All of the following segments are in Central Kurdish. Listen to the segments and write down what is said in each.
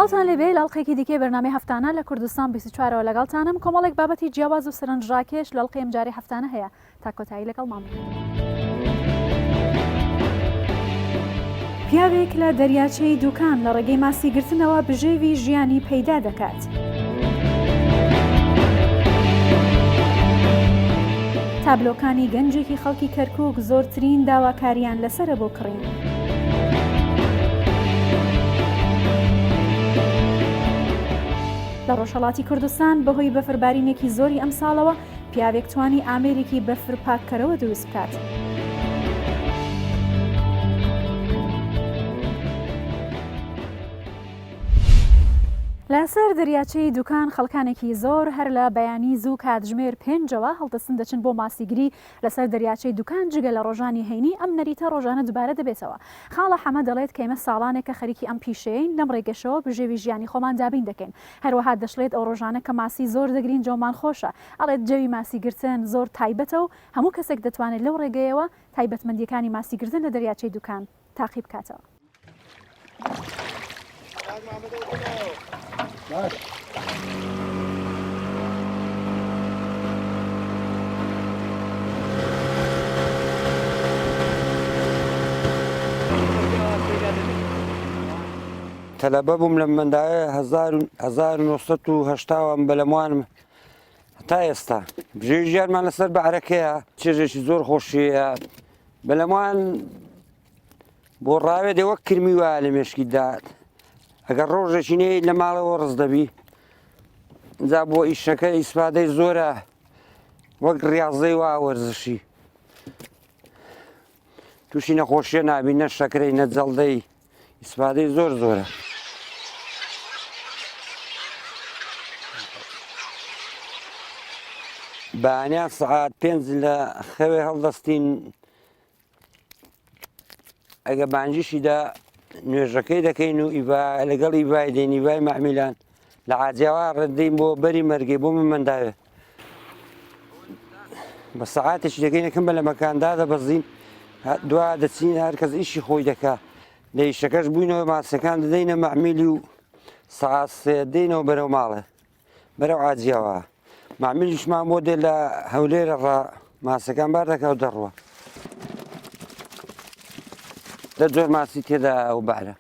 سڵاتان لەبێ لاڵقێکی دیکەی بەرنامەی هەفتانە لە کوردستان 24ەوە لەگەڵتانم کۆمەڵێک بابەتی جیاواز و سەرنجڕاکێش لە لاڵقەی ئەمجارەی هەفتانە هەیە تا کۆتایی لەگەڵمان پیاوێک لە دەریاچەی دوکان لە ڕێگەی ماسیگرتنەوە بژێوی ژیانی پەیدا دەکات. تابلۆکانی گەنجێکی خەڵکی کەرکووک زۆرترین داواکاریان لەسرە بۆ کڕین. لە ڕۆژهەڵاتی کوردستان بەهۆی بەفربارینێکی زۆری ئەم ساڵەوە پیاوێک توانی ئامێرێکی بەفر پاککەرەوە دروست بکات. لەسەر دەریاچەی دوکان خەڵکانێکی زۆر هەر لە بەیانی زوو کاتژمێر 5ەوە هەڵدەستن دەچن بۆ ماسیگری لەسەر دەریاچەی دوکان جگە لە ڕۆژانی هەینی ئەم نەریتە ڕۆژانە دووبارە دەبێتەوە. خاڵە حەمە دەڵێت کە ئێمە ساڵانێکە خەریکی ئەم پیشەیەین لەم ڕێگەشەوە بژێوی ژیانی خۆمان دابین دەکەین. هەروەها دەشڵێت ئەو ڕۆژانە کە ماسی زۆر دەگرین جۆمان خۆشە. ئەڵێت جەوی ماسیگرتن زۆر تایبەتە و هەموو کەسێک دەتوانێت لەو ڕێگەیەوە تایبەتمەندیەکانی ماسیگرتن لە دەریاچەی دوکان تاقی بکاتەوە. تەلەبە بووم لە منداڵی 1970 بەلەموانم تا ئێستا بژێوی ژیانمان لەسەر بەعرەکەیە چێژێکی زۆر خۆشیە بەلەموان بۆ ڕاوێ دێ وەک کرمی وایە لە مێشکیدا ئەگەر ڕۆژێکی نەی لە ماڵەوە ڕز دەبی جا بۆ ئیشەکە ئیسپادەی زۆرە وەک ڕاضەی وا وەرزشی تووشی نەخۆشیە نابی نە شەکرەی نە جەڵدەی ئیسپادەی زۆر زۆرە. بەیانیان سەعات 5 لە خەوێ هەڵدەستین ئەگە بانجیشیدا نوێژەکەی دەکەین و لەگەڵ ئیڤای دێن ئیڤای مەعمیلان لە عاجیاوا ڕدەین بۆ بەری مەرگێ بۆ منداوێ بە سەعاتێکی دەکەین یەکەم بە لە مەکاندا دەبەزین دوا دەچین هەر کەس ئیشی خۆی دەکا لە ئیشەکەش بووینەوە ماسەکان دەدەینە مەعمیلی و سەعات 3 دێنەوە بەرەو ماڵێ بەرەو عاجیاوا مەعمیلیشمان بۆ دێ لە هەولێرە ڕا ماسەکان بار دەکا و دەڕوە لە جۆر ماسی تێدا ئەو بارە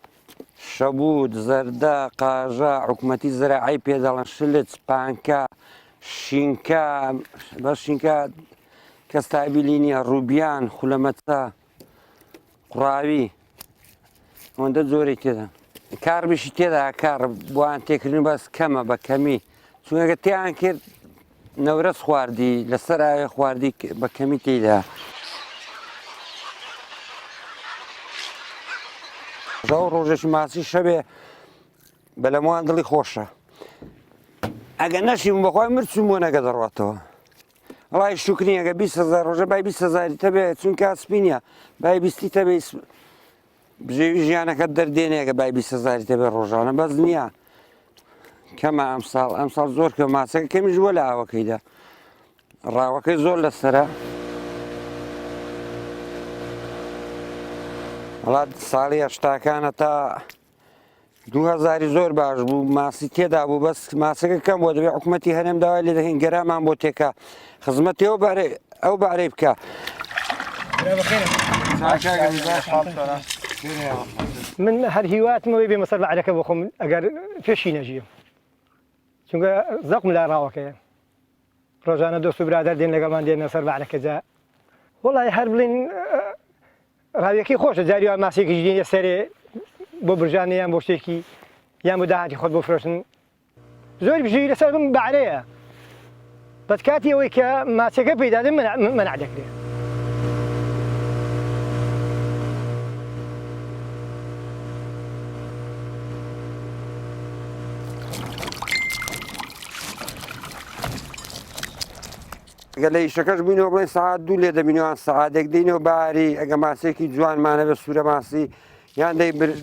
شەبوود زەردە قاژە حکومەتی زەراعی پێدەڵن شلت پانکە شینکە بە شینکە کەس تابیلی نییە ڕووبیان خولەمەچە قوڕاوی ئەوەندە زۆری تێدا کاربشی تێدا کار بۆیان تێکردن بەس کەمە بە کەمی چونکە تیان کرد نەورەس خواردی لەسەر ئاوێ خواردی بە کەمی تێدا ڕەو ڕۆژێکی ماسی شەبێ بەلەموان دڵی خۆشە ئەگە نەشیم بەخوای مرچم بۆ نەگە دەڕاتەوە وڵای شکرین ئەگە 20,000 ڕۆژە بای 20,000 تەبێ چونکە ئەسپینە بای 20 تەبێ بژێوی ژیانەکەت دەردێنێ ئەگە بای 20,000 تەبێ ڕۆژانە بەس نییە کەمە ئەم ساڵ زۆر کە ماسەکە کەمیش وە لە ئاوەکەیدا ڕاوەکەی زۆر لەسرە وڵات ساڵی هەشتاکانە تا 2000 زۆر باش بوو ماسی تێدا بوو بەس ماسەکە کەم بۆ دەبێت حکوومەتی هەرێم داوای لێ دەکەین گەرامان بۆ تێکا خزمەتی ئەو بارەی بکە من هەر هیواتمەوەی بێ مەسەر بەعرەکە بۆ خۆم ئەگەر پێشی نەژیم چونکە زەقم لا ڕاوەکەیە ڕۆژانە دۆست و برادەر دێن لەگەڵمان دێنە سەر بەعرەکە جا وەڵای هەر بڵین ڕاویەکەی خۆشە جاریوان ماسێکی دێنە سەرێ بۆ برژانە یان بۆ شتێکی یان بۆ داهاتی خۆت بۆ فرۆشتن زۆری بژێوی لەسەر بم بەعرەیە بەت کاتی ئەوەی کە ماسەکە پەیدادن مەنع دەکرێت ئەگە لە ئیشەکەش بووینەوە بڵێن سەعات 2 لێ دەبینەوە سەعاتێک دێنەوە باری ئەگە ماسێکی جوانمانە بە سوورە ماسی یان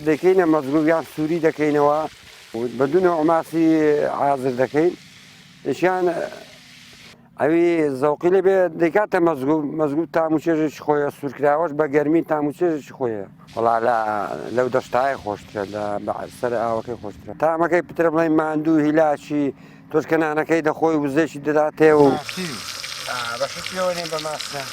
دەکەینە مەزگوو یان سووری دەکەینەوە بەدونەوە ماسی حازر دەکەین شیان ئەوی زەوقی لێ بێ دەکاتە مەزگوب تام و چێژێکی خۆیە سوورکراوەش بە گەرمی تام و چێژێکی خۆیە وڵا لەو دەشتای خۆشترە لە سەر ئاوەکەی خۆشترە تامەکەی پترە بڵێ ماندوو هیلاچی تۆش کەنانەکەی دەخۆی وزێکی دەداتێ و بەشەوە بە ماسە.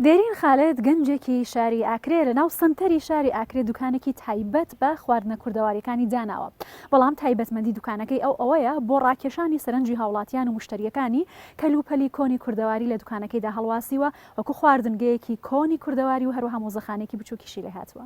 دێرین خالێت گەنجێکی شاری ئاکرێ لە ناو سنتەری شاری ئاکرێ دوکانێکی تایبەت بە خواردنە کوردەواریەکانی داناوە بەڵام تایبەتمەندی دوکانەکەی ئەوەیە بۆ ڕاکێشانی سەرنجی هاوڵاتیان و مشتریەکانی کەلوپەلی کۆنی کوردەواری لە دوکانەکەیدا هەڵواسیوە وەکو خواردنگەیەکی کۆنی کوردەواری و هەروەها مۆزەخانێکی بچووکیشی لێ هاتووە.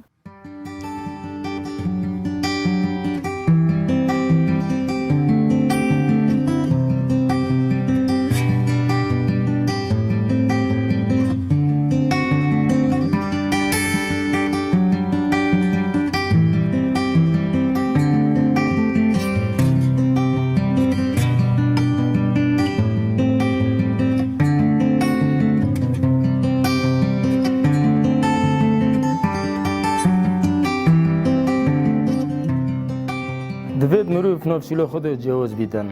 دەبێت مرۆڤ نۆفسیلۆ خۆ جیاواز بیتن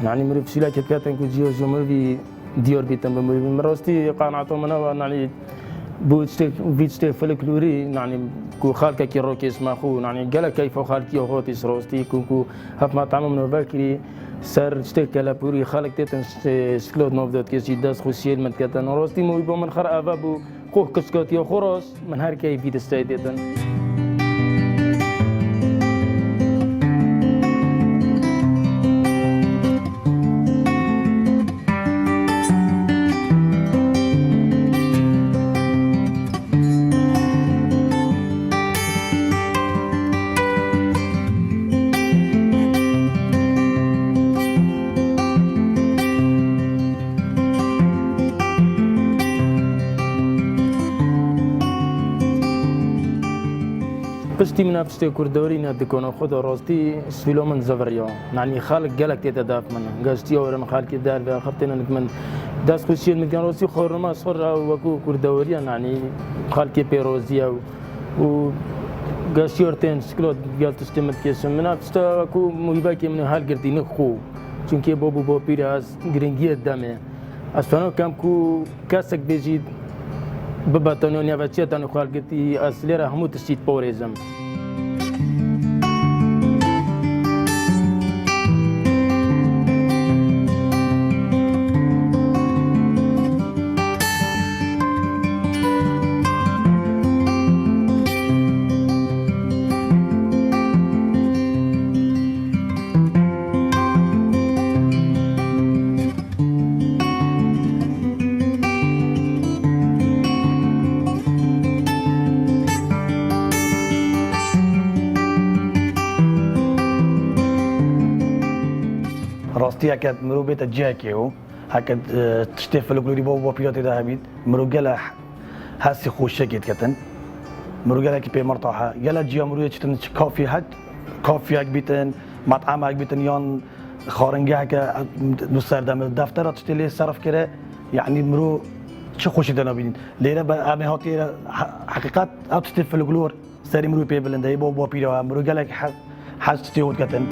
یعنی مرۆڤ فسیلەکە پێتن و جیاواز مرۆڤی دیار بیتن بە مرۆڤی من ڕاستی قانعتۆ منەوە یعنی بۆ شتێک فلکلوری یعنی کو خەڵکێکی ڕۆکێسما خۆ یعنی گەلە کەیفە خەڵکی خۆتیش ڕاستی کو هەفما تامە منەوە کری سەر شتێکە لە پوری خەڵک تێتن سکلۆت نۆڤدات کێسی دەست خو سێل متکەتن ڕاستی مووی بۆ من خەر ئاوا بوو خۆ کچکەوتیە خۆڕاس من هەر کەیفی دەستای دێتن. پشتی من پشتی کوردەوەری نەدەکۆنە خۆدا ڕاستی سویلۆ من زەڤڕیەوە یعنی خەڵک گەلک تێتە داف منە گەشتی ئەوەرم خەڵکی دار بە خەفتێنە من دەست خوشیێن مگەن ڕاستی خۆڕما سۆڕ وەکو کوردەوەریە یعنی خەڵکی پێرۆزیە و گەشتیۆرتێن سکلۆت گەل تشتێمت کێشم منە پشتە وەکو مویباکی من هەلگردی نەخۆ چونکە بۆ بوو بۆ پیرە ئەس گرنگیە دەمێ ئەستانۆ کەم و کەسێک بێژیت ببەتەنەوە نیابەچێتان و خەڵگرتی ئەس لێرە هەموو تشتیت پۆڕێزم. ڕاستی هەکات مرۆڤ بێتە جیاکێ و هەکە شتێ فلکلۆری بۆ پیرۆتێدا هەبیت مرۆڤ گەلە هەستی خۆشەکێت کەتن مرۆڤ گەلێکی پێ مەرتاحە گەلە جیا مرۆڤ چتن کافی هەت کافیەک بیتن مەطعەمێک بیتن یان خارنگەکە سەردەمە دەفتەرە شتێ لێ سەرف کرێ یعنی مرۆڤ چ خۆشی دەنابینین لێرە بە ئەمێ هاتیێرە حقیقەت ئەو شتێ فلکلۆر سەری مرۆڤ پێ بلندەی بۆ پیرەوە مرۆڤ گەلێک حەز شتێ وت کەتن.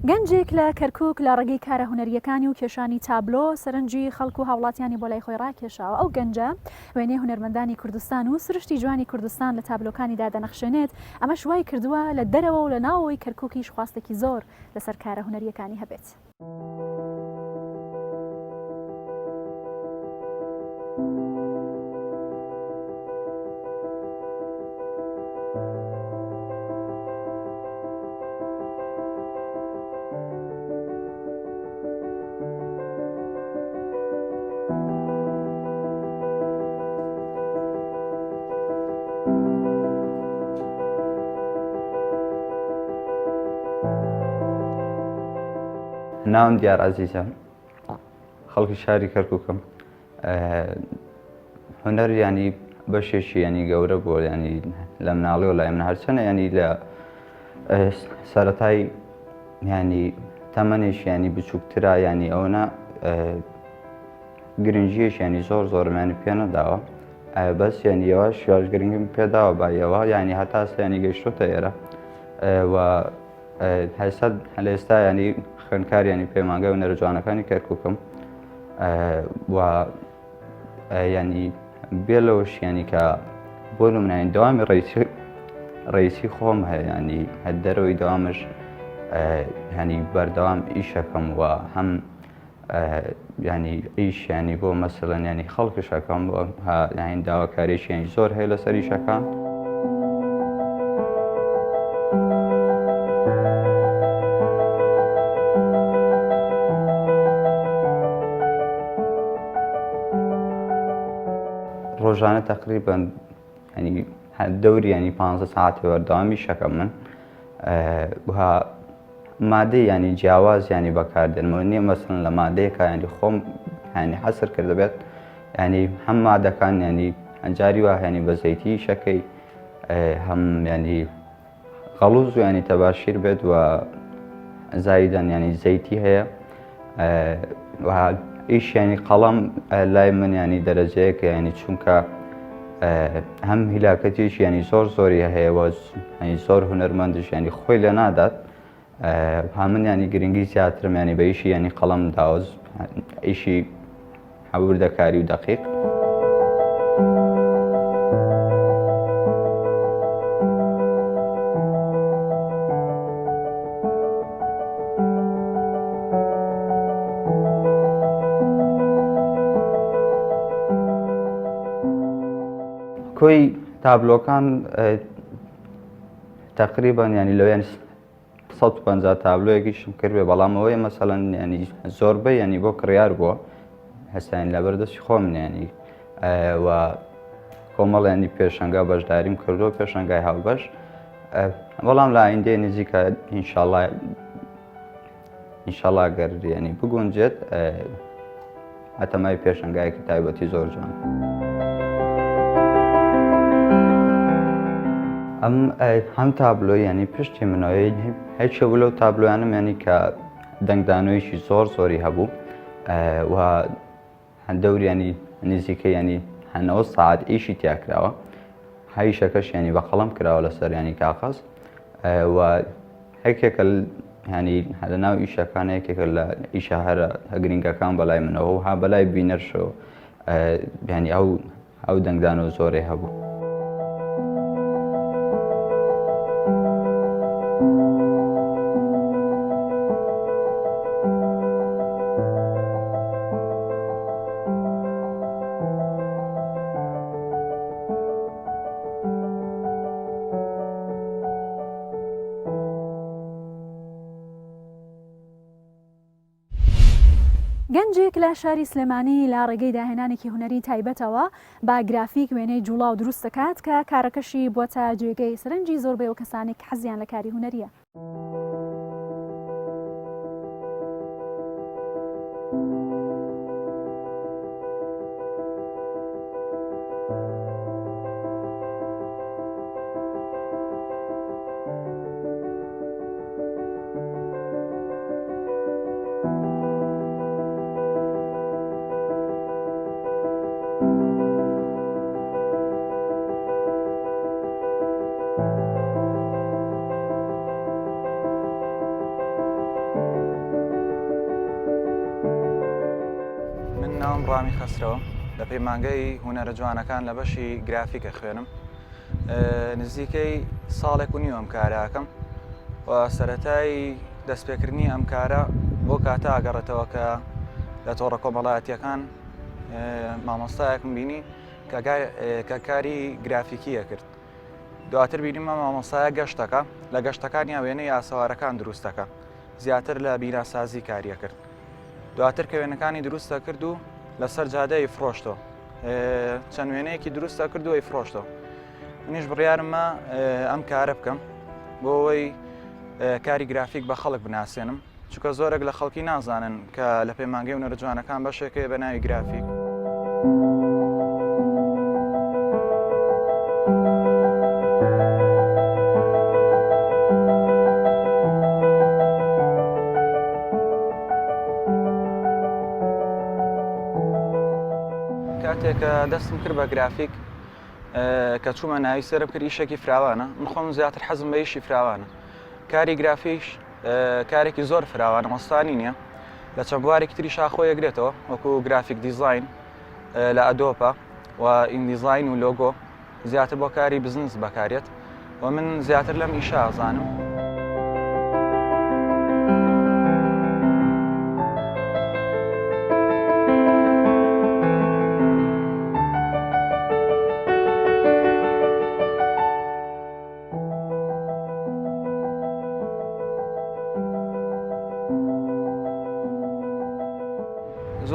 گەنجێک لە کەرکووک لە ڕێگەی کارە هونەریەکانی و کێشانی تابلۆ سەرنجی خەڵک و هاوڵاتیانی بۆ لای خۆی ڕاکێشاوە. ئەو گەنجە وێنەی هونەرمەندانی کوردستان و سرشتی جوانی کوردستان لە تابلۆکانیدا دەنەخشێنێت ئەمە شوای کردووە لە دەرەوە و لە ناوەوەی کەرکووکیش خواستێکی زۆر لەسەر کارە هونەریەکانی هەبێت. ناوم دیار عەزیزە خەڵکی شاری کەرکووکم هونەر ینی بەشێکی ینی گەورە بووە ینی لە مناڵی و لای من هەرچەنە ینی لە سەرەتای ینی تەمەنێش ینی بچووکترا ینی ئەوەنە گرنگجیەش ینی زۆر زۆرمانی پێ نەداوە بەس ینی ئەوەش یاش گرنگم پێداوە بایەوە ینی هەتاسە ینی گەیشتۆتە ئێرە و هەستا لە ئێستا ینی خوێندکار ینی پەیمانگای هونەرە جوانەکانی کەرکووکم و ینی بێ لەوەش ینی کە بۆ نمونە دەوامی ڕئیسی خۆم هەیە ینی دەرەوەی دەوامش ینی بەردەوام ئیشەکەم و هەم ینی ئیش ینی بۆ مەسەڵەن ینی خەڵکشەکەم ینی داواکاریش ینی زۆر هەیە لەسەر ئیشەکان. ڕۆژانە تقریبان ینی دەوری ینی 15 ساعتی وەردەوامی شەکەم من وها مادەی ینی جیاواز ینی بەکاردێنمەوە نییە مەسەڵەن لە مادەیەکە ینی خۆم ینی حەسر کرد دەبێت ینی هەم مادەکان ینی ئەنجاری وا ینی بە زەیتی شەکەی هەم ینی غەڵوز و ینی تەباشیر بێت و زایدەن ینی زەیتی هەیە ئیش ینی قەڵەم لای من ینی دەرەجەیەکە ینی چونکە هەم هیلاکەتیش ینی زۆر زۆری هەیەوە ینی زۆر هونەرمەندش ینی خۆی لە نادات ها من ینی گرنگی زیاترم ینی بە ئیشی ینی قەڵەم داوز ئیشی هەوردەکاری و دەقیق. کۆی تابلۆکان تقریبان ینی لەوێن 150 تابلۆیەکیشم کردێ بەڵام ئەوەیە مەسەڵەن ینی زۆربەی ینی بۆ کڕیار بووە هەستاین لە بەردەستی خۆم ینی و کۆمەڵ ینی پێشەنگا بەشداریم کردو پێشەنگای هاوبەش بەڵام لە ئایندەی نزیکە ئینشاڵڵا گەر ینی بگونجێت هەتەمای پێشەنگایەکی تایبەتی زۆر جوان. هەم تابلۆ ینی پشتی منەوەی هیچ بوو لەو تابلۆیانم ینی کە دەنگدانەوەیشی زۆر زۆری هەبوو و هەندەوری ینی نزیکە ینی هەنەوە ساعات ئیشی تیاکراوە هەیشەکەش ینی بە قەڵەم کراوە لەسەر ینی کاغەز و هەرکێکە ینی لە ناو ئیشەکان یەکێکە لە ئیشە هەرە هەگرنگەکان بەلای منەوە و ها بەلای بینەرشەوە ینی ئەو دەنگدانەوە زۆرەی هەبوو. گەنجێک لە شاری سلێمانی لە ڕێگەی داهێنانێکی هونەری تایبەتەوە با گرافیک وێنەی جوڵاو دروست دەکات کە کارەکەشی بۆتە جێگەی سەرنجی زۆربەی و کەسانێک حەزیان لە کاری هونەریە. ناوم ڕامی خەسرەوە لە پەیمانگەی هونەرە جوانەکان لە بەشی گرافیکە خوێنم نزیکەی ساڵێک و نیوە ئەم کارەکەم و سەرەتای دەستپێکردنی ئەم کارە بۆ کاتە ئاگەڕێتەوە کە لە تۆڕە کۆمەڵایەتیەکان مامۆستایەکم بینی کە کاری گرافیکیە کرد. دواتر بینیمە مامۆستایە گەشتەکە لە گەشتەکانی وێنەی ئاسەوارەکان دروستەکە زیاتر لە بیناسازی کاریە کرد. دواتر کە وێنەکانی دروستە کرد و لەسەر جادەی فرۆشتەوە چەند وێنەیەکی دروستە کرد و ئەی فرۆشتەوە. منیش بڕیارمە ئەم کارە بکەم بۆ ئەوەی کاری گرافیک بە خەڵک بناسێنم چونکە زۆرێک لە خەڵکی نازانن کە لە پەیمانگەی هونەرە جوانەکان بەشێکەیە بە ناوی گرافیک. کاتێککە دەستم کرد بە گرافیک کە چوومە ناوی سەرم کرد ئیشێکی فراوانە، من خۆم زیاتر حەزم بە ئیشی فراوانە. کاری گرافیش کارێکی زۆر فراوانە، مەستانی نییە، لە چەند بوارێکی تری شاخۆ یەکرێتەوە وەکو گرافیک دیزاین لە ئەدۆپە و ئیندیزاین و لۆگۆ زیاتر بۆ کاری بزنس بەکارێت و من زیاتر لەم ئیشە ئازانم.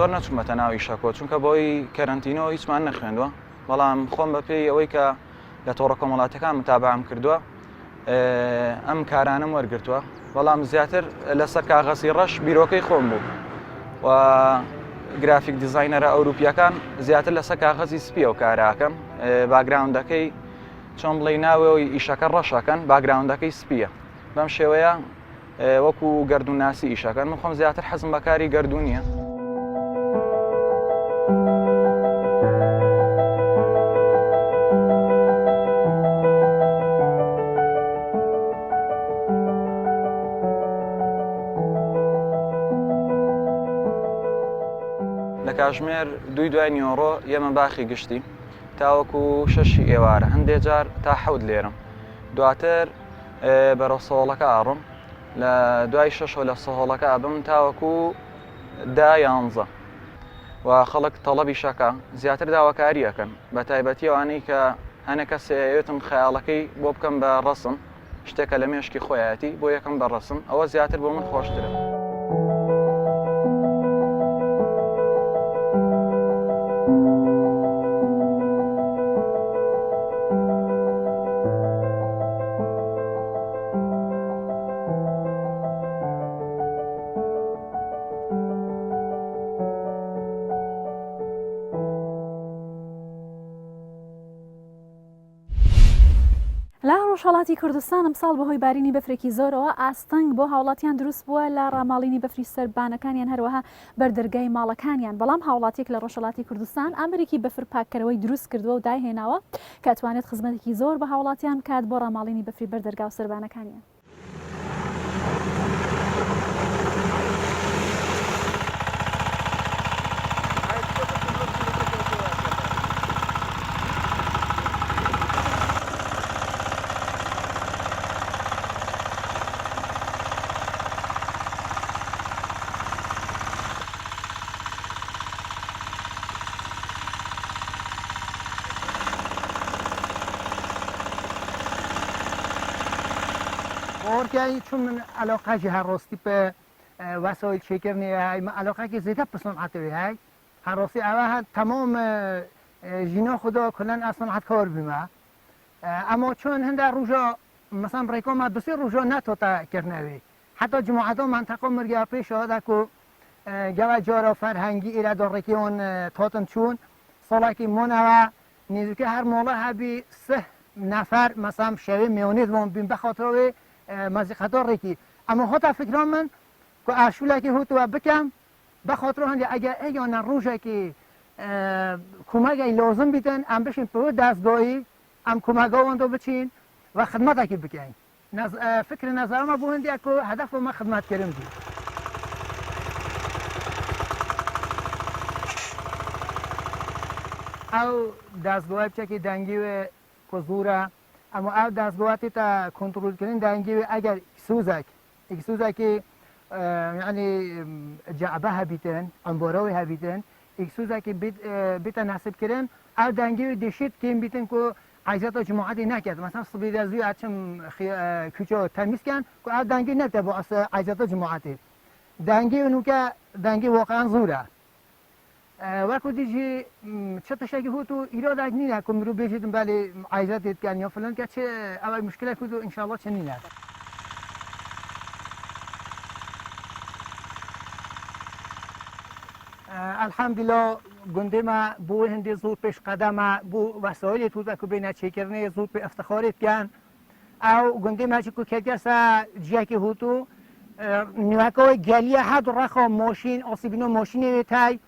زۆر نەچوومەتە ناو ئیشەکۆ چونکە بۆی کەرەنتینەوە هیچمان نەخوێندووە، بەڵام خۆم بە پێی ئەوەی کە لە تۆڕە کۆمەڵاتەکان متابعەم کردووە ئەم کارانم وەرگرتووە، بەڵام زیاتر لەسەر کاغەزی ڕەش بیرۆکەی خۆم بوو و گرافیک دیزاینەرە ئەوروپیەکان زیاتر لەسەر کاغەزی سپیە و کاراکەم، باگراوندەکەی چۆن بڵێ ناوەوەی ئیشەکە ڕەشەکەن، باگراوندەکەی سپیە، بەم شێوەیە وەکو گەردووناسی ئیشەکەن. من خۆم زیاتر حەزم بە کاری گەردوونیە. لە کاتژمێر 2 دوای نیۆڕۆ ئێمە باخی گشتی تاوەکو 6 ئێوارە، هەندێک جار تا 7 لێرم، دواتر بەرەو سەهۆڵەکە ئاڕۆم، لە دوای 6 لە سەهۆڵەکە ئابم تاوەکو 10-11 و خەڵک تەڵەبی شەکە زیاتر داواکاری ئەەکەن، بە تایبەتی ئەوانەی کە هەنە کەسێتم خەیاڵەکەی بۆ بکەم بە ڕەسم، شتێکە لە مێشکی خۆیەتی بۆ یەکەم بە ڕەسم، ئەوە زیاتر بۆ من خۆشترە. لە ڕۆژهەڵاتی کوردستان ئەمساڵ بەهۆی بارینی بەفرێکی زۆرەوە ئاستەنگ بۆ هاوڵاتیان دروست بووە لە ڕاماڵینی بەفری سەربانەکانیان هەروەها بەردەرگای ماڵەکانیان، بەڵام هاوڵاتێک لە ڕۆژهەڵاتی کوردستان ئەمریکی بەفر پاکەرەوەی دروست کردووە و داهێناوە کە توانێت خزمەتێکی زۆر بە هاوڵاتیان کات بۆ ڕاماڵینی بەفری بەردەرگا و سەربانەکانیان. که چون من علاقه جه هر راستی به وسایل شکرنی های من علاقه که زیاده به صنعت های هر راستی اوه تمام جینا خدا کلن از صنعت کار بیمه، اما چون هنده روزا مثلا برای ما دو سه روزا نتوتا کرنوی، حتی جماعت ها منطقه مرگه پیش آده که گوه جارا فرهنگی ایره داره که اون تاتن چون ساله که منوه نیزو که هر موله هبی 3 نفر مثلا شوی میونید وان بین بخاطر مزیقتار ریکی، اما حتی فکران من که اشوله که هوتو بکم بخاطر هنده اگر ایان روزه که کمک لازم بیتن ام بشین پر دستگاهی ام کمک ها اندو بچین و خدمت که بکنین. فکر نظر ما بو هنده که هدف ما خدمت کردیم دی. او دستگاه بچه که دنگی و کزوره، اما او دستگاهاتی تا کنترل کردن دنگی و اگر سوزک یعنی جعبه هبیتن، انباراوی هبیتن، سوزک بیتن حسب کردن، او دنگی و دشید که بیتن که عیزت جماعتی نکرد، مثلا صبی دزوی اچم کوچه تمیز کن که او دنگی نبته با عیزت جماعتی. دنگی اونو که دنگی واقعا زوره. وقتی دیجی چه تشکی هو تو ایراد نینه که مرو بیشتر بله عیزت کن یا فلان که چه اول مشکل کدو انشالله چه نینه. الحمدلله گنده ما بو هندی زود پیش قدم بو وسایل تو که بین چیکرنه زود به افتخارت کن او گنده ما چی که کسا جاکی هوتو نیوکای گلیه حد رخا ماشین آسیبینو ماشینی تای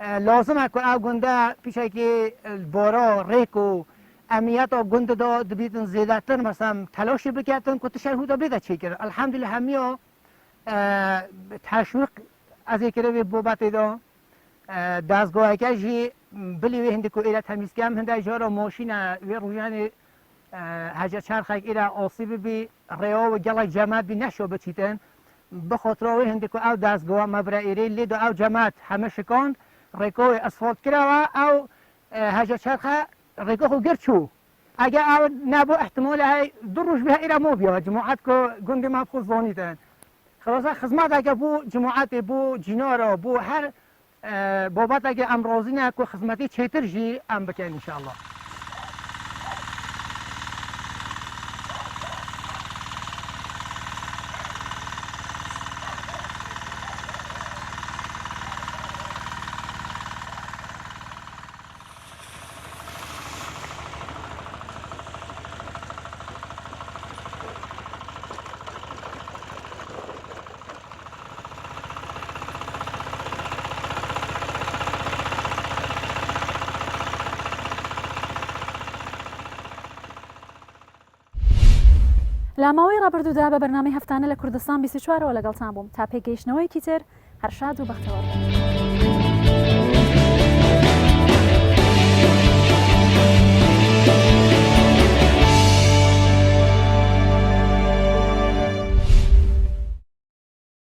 لازم که او گنده پیشه که بارا ریکو امیت و گنده دا دبیتن زیاده تر مثلا تلاش بکردن که تشهر هوتا بیده چیکر الحمدلله همیا تشویق از یک روی بابت دا دستگاه کجی بلی و هندی کو ایراد تمیز کم هنده جارا ماشین و رویان هجا چرخ ایرا آسیب بی ریا و گل جماعت بی نشو بچیتن بخاطر و هندی کو او دستگاه مبرا ایری لید او جماعت همه شکاند ریکو اسفالت کرا و او هجا چرخ ریکو خو گرچو اگه او نبو احتمال های دو روش به ایرا مو بیا جماعت کو گنده ما خود زانیدن خلاص خدمت اگه بو جماعت بو جنارا بو هر بابت اگه امراضی نه که خدمتی چیتر جی ام بکن انشاءالله. لاماوەی ڕابردوودا بە بەرنامەی هەفتانە لە کوردستان 24ەوە لەگەڵتان بووم تا پێگەیشتنەوەیەکی تر هەر شاد و بەختەوە.